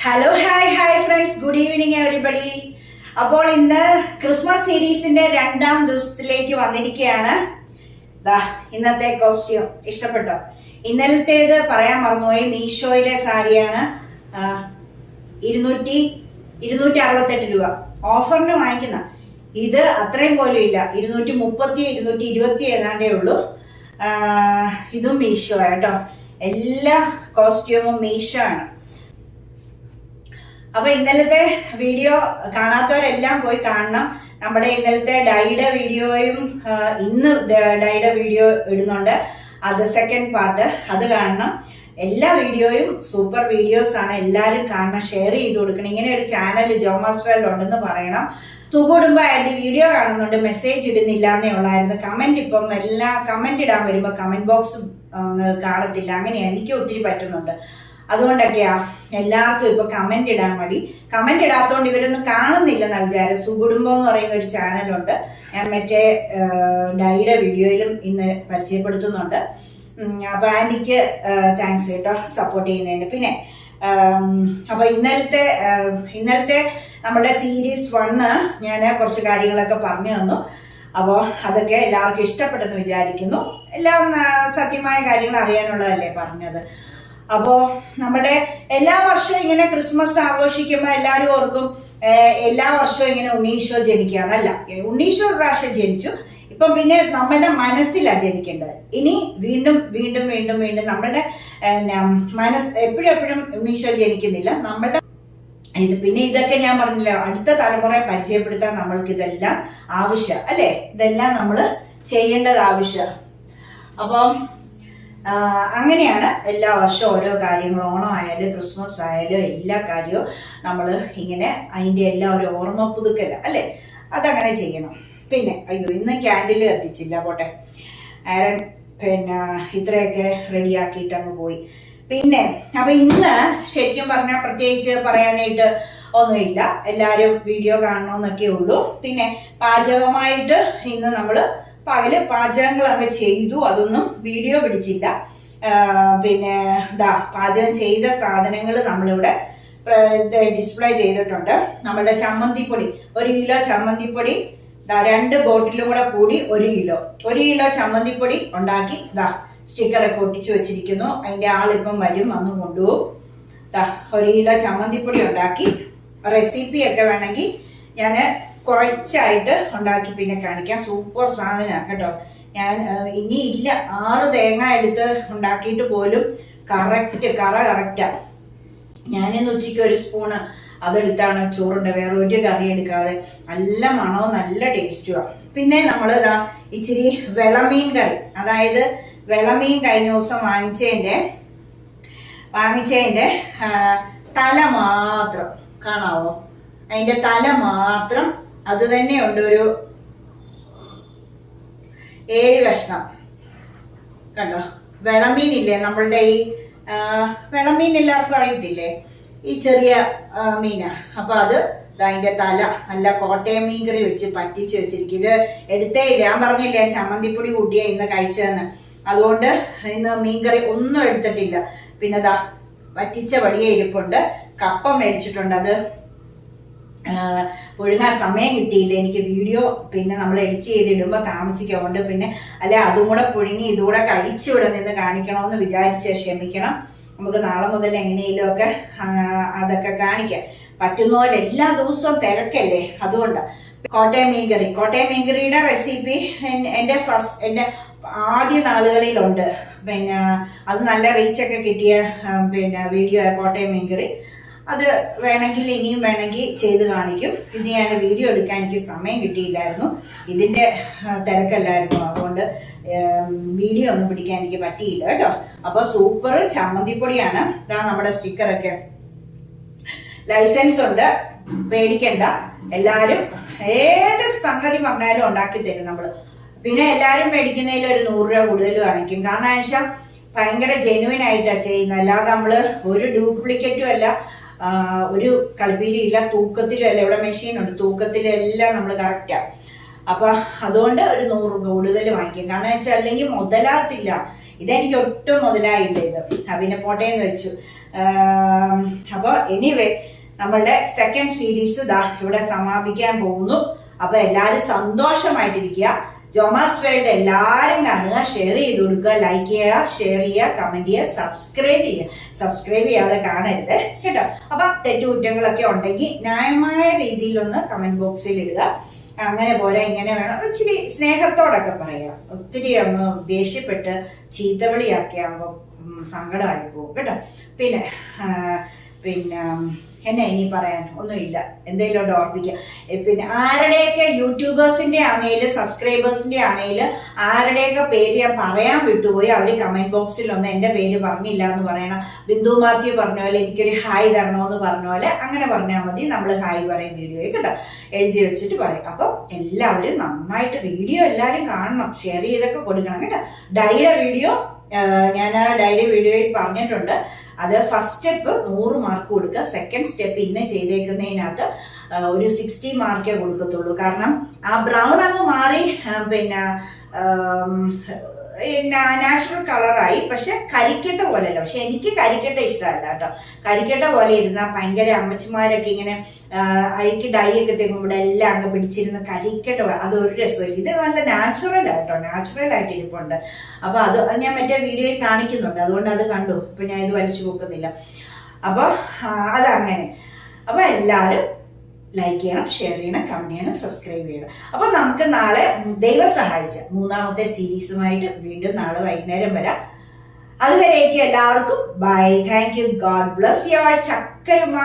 Hello hi friends, good evening everybody. അപ്പോൾ ഇന്ന് Christmas സീരീസിന്റെ 2ാം ദിവസത്തിലേക്ക് വന്നിരിക്കുകയാണ്. ഇന്നത്തെ കോസ്റ്റ്യൂം ഇഷ്ടപ്പെട്ടോ? ഇന്നലത്തേത് പറയാൻ മറന്നുപോയി. മീഷോയിലെ സാരിയാണ്. 268 രൂപ ഓഫറിന് വാങ്ങിക്കുന്ന. ഇത് അത്രയും പോലും ഇല്ല, 230 220 ഏതാണ്ടേ ഉള്ളൂ. ഇതും മീഷോ കേട്ടോ. എല്ലാ കോസ്റ്റ്യൂമും മീഷോ ആണ്. അപ്പൊ ഇന്നലത്തെ വീഡിയോ കാണാത്തവരെല്ലാം പോയി കാണണം. നമ്മുടെ ഇന്നലത്തെ ഡൈയുടെ വീഡിയോയും ഇന്ന് ഡൈയുടെ വീഡിയോ ഇടുന്നുണ്ട്. അത് സെക്കൻഡ് പാർട്ട്, അത് കാണണം. എല്ലാ വീഡിയോയും സൂപ്പർ വീഡിയോസ് ആണ്. എല്ലാവരും കാണണം, ഷെയർ ചെയ്ത് കൊടുക്കണം. ഇങ്ങനെ ഒരു ചാനൽ ജോമാസ് വേൾഡ് ഉണ്ടെന്ന് പറയണം. സുഖൂടുമ്പോ അതിന്റെ വീഡിയോ കാണുന്നുണ്ട്, മെസ്സേജ് ഇടുന്നില്ല എന്നേ ഉള്ളായിരുന്നു. കമന്റ് ഇപ്പം കമന്റ് ഇടാൻ വരുമ്പോ കമന്റ് ബോക്സ് കാണത്തില്ല. അങ്ങനെയാ, എനിക്ക് ഒത്തിരി പറ്റുന്നുണ്ട്. അതുകൊണ്ടൊക്കെയാ എല്ലാവർക്കും ഇപ്പൊ കമന്റ് ഇടാൻ മടി. കമന്റ് ഇടാത്തോണ്ട് ഇവരൊന്നും കാണുന്നില്ലെന്ന വിചാരം. സുകുടുംബം എന്ന് പറയുന്ന ഒരു ചാനലുണ്ട്. ഞാൻ മറ്റേ ഡൈയുടെ വീഡിയോയിലും ഇന്ന് പരിചയപ്പെടുത്തുന്നുണ്ട്. അപ്പൊ ആന്റിക്ക് താങ്ക്സ് കേട്ടോ, സപ്പോർട്ട് ചെയ്യുന്നതിന്. പിന്നെ അപ്പൊ ഇന്നലത്തെ നമ്മുടെ സീരീസ് 1 ഞാൻ കുറച്ച് കാര്യങ്ങളൊക്കെ പറഞ്ഞു തന്നു. അപ്പോൾ അതൊക്കെ എല്ലാവർക്കും ഇഷ്ടപ്പെട്ടെന്ന് വിചാരിക്കുന്നു. എല്ലാം സത്യമായ കാര്യങ്ങൾ അറിയാനുള്ളതല്ലേ പറഞ്ഞത്. അപ്പോ നമ്മുടെ എല്ലാ വർഷവും ഇങ്ങനെ ക്രിസ്മസ് ആഘോഷിക്കുമ്പോൾ എല്ലാവരും ഓർക്കും എല്ലാ വർഷവും ഇങ്ങനെ ഉണ്ണീശോ ജനിക്കുകയാണല്ല. ഉണ്ണീശോ ഒരു പ്രാവശ്യം ജനിച്ചു. ഇപ്പം പിന്നെ നമ്മളുടെ മനസ്സിലാണ് ജനിക്കേണ്ടത്. ഇനി വീണ്ടും വീണ്ടും വീണ്ടും വീണ്ടും നമ്മളുടെ എപ്പോഴും ഉണ്ണീശോ ജനിക്കുന്നില്ല. നമ്മളുടെ പിന്നെ ഇതൊക്കെ ഞാൻ പറഞ്ഞില്ല, അടുത്ത തലമുറയെ പരിചയപ്പെടുത്താൻ നമ്മൾക്ക് ഇതെല്ലാം ആവശ്യം അല്ലേ? ഇതെല്ലാം നമ്മൾ ചെയ്യേണ്ടത് ആവശ്യം. അപ്പം അങ്ങനെയാണ് എല്ലാ വർഷവും ഓരോ കാര്യങ്ങൾ, ഓണം ആയാലും ക്രിസ്മസ് ആയാലും എല്ലാ കാര്യവും നമ്മൾ ഇങ്ങനെ അതിൻ്റെ എല്ലാം ഒരു ഓർമ്മ പുതുക്കല അല്ലേ? അതങ്ങനെ ചെയ്യണം. പിന്നെ ഇന്ന് ക്യാൻഡിൽ കത്തിച്ചില്ല, പോട്ടെ. ആരൻ പിന്നെ ഇത്രയൊക്കെ റെഡിയാക്കിയിട്ട് അങ്ങ് പോയി. പിന്നെ അപ്പൊ ഇന്ന് ശരിക്കും പറഞ്ഞാൽ പ്രത്യേകിച്ച് പറയാനായിട്ട് ഒന്നുമില്ല. എല്ലാവരും വീഡിയോ കാണണമെന്നൊക്കെ ഉള്ളൂ. പിന്നെ പാചകമായിട്ട് ഇന്ന് നമ്മള് പകല് പാചകങ്ങളൊക്കെ ചെയ്തു. അതൊന്നും വീഡിയോ പിടിച്ചില്ല. പിന്നെ പാചകം ചെയ്ത സാധനങ്ങൾ നമ്മളിവിടെ ഡിസ്പ്ലേ ചെയ്തിട്ടുണ്ട്. നമ്മളുടെ ചമ്മന്തിപ്പൊടി, 1 കിലോ ചമ്മന്തിപ്പൊടി 2 ബോട്ടിലും കൂടെ കൂടി 1 കിലോ ചമ്മന്തിപ്പൊടി ഉണ്ടാക്കി സ്റ്റിക്കറൊക്കെ ഒട്ടിച്ചു വെച്ചിരിക്കുന്നു. അതിന്റെ ആളിപ്പം വരും, വന്ന് കൊണ്ടുപോകും. 1 കിലോ ചമ്മന്തിപ്പൊടി ഉണ്ടാക്കി. റെസിപ്പിയൊക്കെ വേണമെങ്കിൽ ഞാൻ കുറച്ചായിട്ട് ഉണ്ടാക്കി പിന്നെ കാണിക്കാം. സൂപ്പർ സാധനമാണ് കേട്ടോ. ഞാൻ ഇനിയില്ല, 6 തേങ്ങ എടുത്ത് ഉണ്ടാക്കിയിട്ട് പോലും കറക്റ്റാ. ഞാനിന്ന് ഉച്ചയ്ക്ക് 1 സ്പൂണ് അതെടുത്താണ് ചോറുണ്ട്, വേറെ ഒരു കറി എടുക്കാതെ. നല്ല മണവും നല്ല ടേസ്റ്റുമാണ്. പിന്നെ നമ്മൾ ഇച്ചിരി വിളമീൻ കറി, അതായത് വിളമീൻ കഴിഞ്ഞ ദിവസം വാങ്ങിച്ചതിന്റെ തല മാത്രം കാണാവോ? അതിന്റെ തല മാത്രം, അത് തന്നെ ഉണ്ട്, ഒരു 7 കഷ്ണം കണ്ടോ. വിളമീനില്ലേ, നമ്മളുടെ ഈ വിളമീൻ എല്ലാവർക്കും അറിയത്തില്ലേ, ഈ ചെറിയ മീനാ. അപ്പൊ അത് അതിന്റെ തല നല്ല കോട്ടയം മീൻകറി വെച്ച് പറ്റിച്ച് വെച്ചിരിക്കും. ഇത് എടുത്തേ ഇല്ല, ഞാൻ പറഞ്ഞില്ലേ ചമ്മന്തിപ്പൊടി കൂട്ടിയാ ഇന്ന് കഴിച്ചതെന്ന്. അതുകൊണ്ട് ഇന്ന് മീൻകറി ഒന്നും എടുത്തിട്ടില്ല. പിന്നെ വറ്റിച്ച വടിയ ഇരിപ്പുണ്ട്. കപ്പ മേടിച്ചിട്ടുണ്ട്. അത് പുഴുങ്ങാൻ സമയം കിട്ടിയില്ല എനിക്ക്. വീഡിയോ പിന്നെ നമ്മൾ എഡിറ്റ് ചെയ്തിടുമ്പോൾ താമസിക്കുന്നുണ്ട്. പിന്നെ അല്ലെ അതും കൂടെ പുഴുങ്ങി ഇതുകൂടെ കഴിച്ചിവിടെ നിന്ന് കാണിക്കണമെന്ന് വിചാരിച്ച് ക്ഷമിക്കണം. നമുക്ക് നാളെ മുതൽ എങ്ങനെയെങ്കിലും ഒക്കെ അതൊക്കെ കാണിക്കാം. പറ്റുന്ന പോലെ എല്ലാ ദിവസവും തിരക്കല്ലേ, അതുകൊണ്ടാണ്. കോട്ടയം മീൻകറിയുടെ റെസിപ്പി എൻ്റെ ആദ്യ നാളുകളിലുണ്ട്. പിന്നെ അത് നല്ല റീച്ചൊക്കെ കിട്ടിയ പിന്നെ വീഡിയോ കോട്ടയം മീൻകറി. അത് വേണമെങ്കിൽ ഇനിയും വേണമെങ്കിൽ ചെയ്ത് കാണിക്കും. ഇത് ഞാൻ വീഡിയോ എടുക്കാൻ എനിക്ക് സമയം കിട്ടിയില്ലായിരുന്നു, ഇതിന്റെ തിരക്കല്ലായിരുന്നു. അതുകൊണ്ട് വീഡിയോ ഒന്നും പിടിക്കാൻ എനിക്ക് പറ്റിയില്ല കേട്ടോ. അപ്പൊ സൂപ്പർ ചമ്മന്തിപ്പൊടിയാണ്. ഇതാ നമ്മുടെ സ്റ്റിക്കറൊക്കെ. ലൈസൻസ് ഉണ്ട്, പേടിക്കണ്ട. എല്ലാരും ഏത് സംഗതി പറഞ്ഞാലും ഉണ്ടാക്കി തരും നമ്മള്. പിന്നെ എല്ലാരും മേടിക്കുന്നതിൽ ഒരു 100 രൂപ കൂടുതൽ വാങ്ങിക്കും. കാരണം വെച്ചാൽ ഭയങ്കര ജെനുവിൻ ആയിട്ടാണ് ചെയ്യുന്നത്. അല്ലാതെ നമ്മള് ഒരു ഡ്യൂപ്ലിക്കേറ്റും അല്ല, ഒരു കളിപ്പീരും ഇല്ല, തൂക്കത്തിലും അല്ല. ഇവിടെ മെഷീനുണ്ട്, തൂക്കത്തിലെല്ലാം നമ്മൾ കറക്റ്റാ. അപ്പൊ അതുകൊണ്ട് ഒരു 100 രൂപ കൂടുതൽ വാങ്ങിക്കും. കാരണം വെച്ചാൽ അല്ലെങ്കിൽ മുതലാകത്തില്ല. ഇതെനിക്ക് ഒട്ടും മുതലായില്ല ഇത്. പിന്നെ പോട്ടേന്ന് വെച്ചു. അപ്പോൾ എനിവേ നമ്മളുടെ സെക്കൻഡ് സീരീസ് ദാ ഇവിടെ സമാപിക്കാൻ പോകുന്നു. അപ്പൊ എല്ലാവരും സന്തോഷമായിട്ടിരിക്കുക. ജോമാസ് വേൾഡ് എല്ലാവരും കാണുക, ഷെയർ ചെയ്ത് കൊടുക്കുക, ലൈക്ക് ചെയ്യുക, ഷെയർ ചെയ്യുക, കമന്റ് ചെയ്യുക, സബ്സ്ക്രൈബ് ചെയ്യുക. സബ്സ്ക്രൈബ് ചെയ്യാതെ കാണരുത് കേട്ടോ. അപ്പൊ തെറ്റുകുറ്റങ്ങളൊക്കെ ഉണ്ടെങ്കിൽ ന്യായമായ രീതിയിലൊന്ന് കമന്റ് ബോക്സിൽ ഇടുക. അങ്ങനെ പോരാ, ഇങ്ങനെ വേണം, ഇച്ചിരി സ്നേഹത്തോടൊക്കെ പറയുക. ഒത്തിരി അങ്ങ് ദേഷ്യപ്പെട്ട് ചീത്തവിളിയാക്കിയാകുമ്പോൾ സങ്കടമായി പോകും കേട്ടോ. പിന്നെ എന്നെ ഇനി പറയാൻ ഒന്നുമില്ല, എന്തെങ്കിലും ഓർപ്പിക്കുക. പിന്നെ ആരുടെയൊക്കെ യൂട്യൂബേഴ്സിന്റെ ആണെങ്കിലും സബ്സ്ക്രൈബേഴ്സിന്റെ ആണെങ്കിലും ആരുടെയൊക്കെ പേര് ഞാൻ പറയാൻ വിട്ടുപോയി, അവർ കമന്റ് ബോക്സിൽ ഒന്ന് എന്റെ പേര് പറഞ്ഞില്ല എന്ന് പറയണം. ബിന്ദു മാത്യു പറഞ്ഞ പോലെ എനിക്കൊരു ഹായ് തരണമെന്ന് പറഞ്ഞ പോലെ അങ്ങനെ പറഞ്ഞാൽ മതി. നമ്മൾ ഹായ് പറയും വീഡിയോ കേട്ടോ, എഴുതി വെച്ചിട്ട് പറയും. അപ്പം എല്ലാവരും നന്നായിട്ട് വീഡിയോ എല്ലാവരും കാണണം, ഷെയർ ചെയ്തൊക്കെ കൊടുക്കണം കേട്ടോ. ഡൈയുടെ വീഡിയോ ഞാൻ ആ ഡയറി വീഡിയോയിൽ പറഞ്ഞിട്ടുണ്ട്. അത് ഫസ്റ്റ് സ്റ്റെപ്പ് 100 മാർക്ക് കൊടുക്കുക. സെക്കൻഡ് സ്റ്റെപ്പ് ഇന്ന് ചെയ്തേക്കുന്നതിനകത്ത് ഒരു 60 മാർക്കേ കൊടുക്കത്തുള്ളൂ. കാരണം ആ ബ്രൗൺ അങ്ങ് മാറി നാച്ചുറൽ കളറായി. പക്ഷെ കരിക്കട്ട പോലെയല്ല. പക്ഷെ എനിക്ക് കരിക്കട്ട ഇഷ്ടമല്ല കേട്ടോ. കരിക്കട്ട പോലെ ഇരുന്ന ഭയങ്കര അമ്മച്ചിമാരൊക്കെ ഇങ്ങനെ അഴിക്ക് ഡൈ ഒക്കെ തേക്കുമ്പോൾ ഇവിടെ എല്ലാം അങ്ങ് പിടിച്ചിരുന്ന കരിക്കട്ട, അത് ഒരു രസമില്ല. ഇത് നല്ല നാച്ചുറൽ ആട്ടോ, നാച്ചുറൽ ആയിട്ട് ഇരിപ്പുണ്ട്. അപ്പൊ അത് ഞാൻ മറ്റേ വീഡിയോയിൽ കാണിക്കുന്നുണ്ട്, അതുകൊണ്ട് അത് കണ്ടു. ഇപ്പൊ ഞാൻ ഇത് വലിച്ചു പോക്കുന്നില്ല. അപ്പൊ അതങ്ങനെ. അപ്പൊ എല്ലാവരും ലൈക്ക് ചെയ്യണം, ഷെയർ ചെയ്യണം, കമന്റ് ചെയ്യണം, സബ്സ്ക്രൈബ് ചെയ്യണം. അപ്പൊ നമുക്ക് നാളെ ദൈവം സഹായിച്ച 3ാമത്തെ സീരീസുമായിട്ട് വീണ്ടും നാളെ വൈകുന്നേരം വരാം. അതുവരേക്കും എല്ലാവർക്കും bye. Thank you. God bless you all. ചക്കരമ്മ.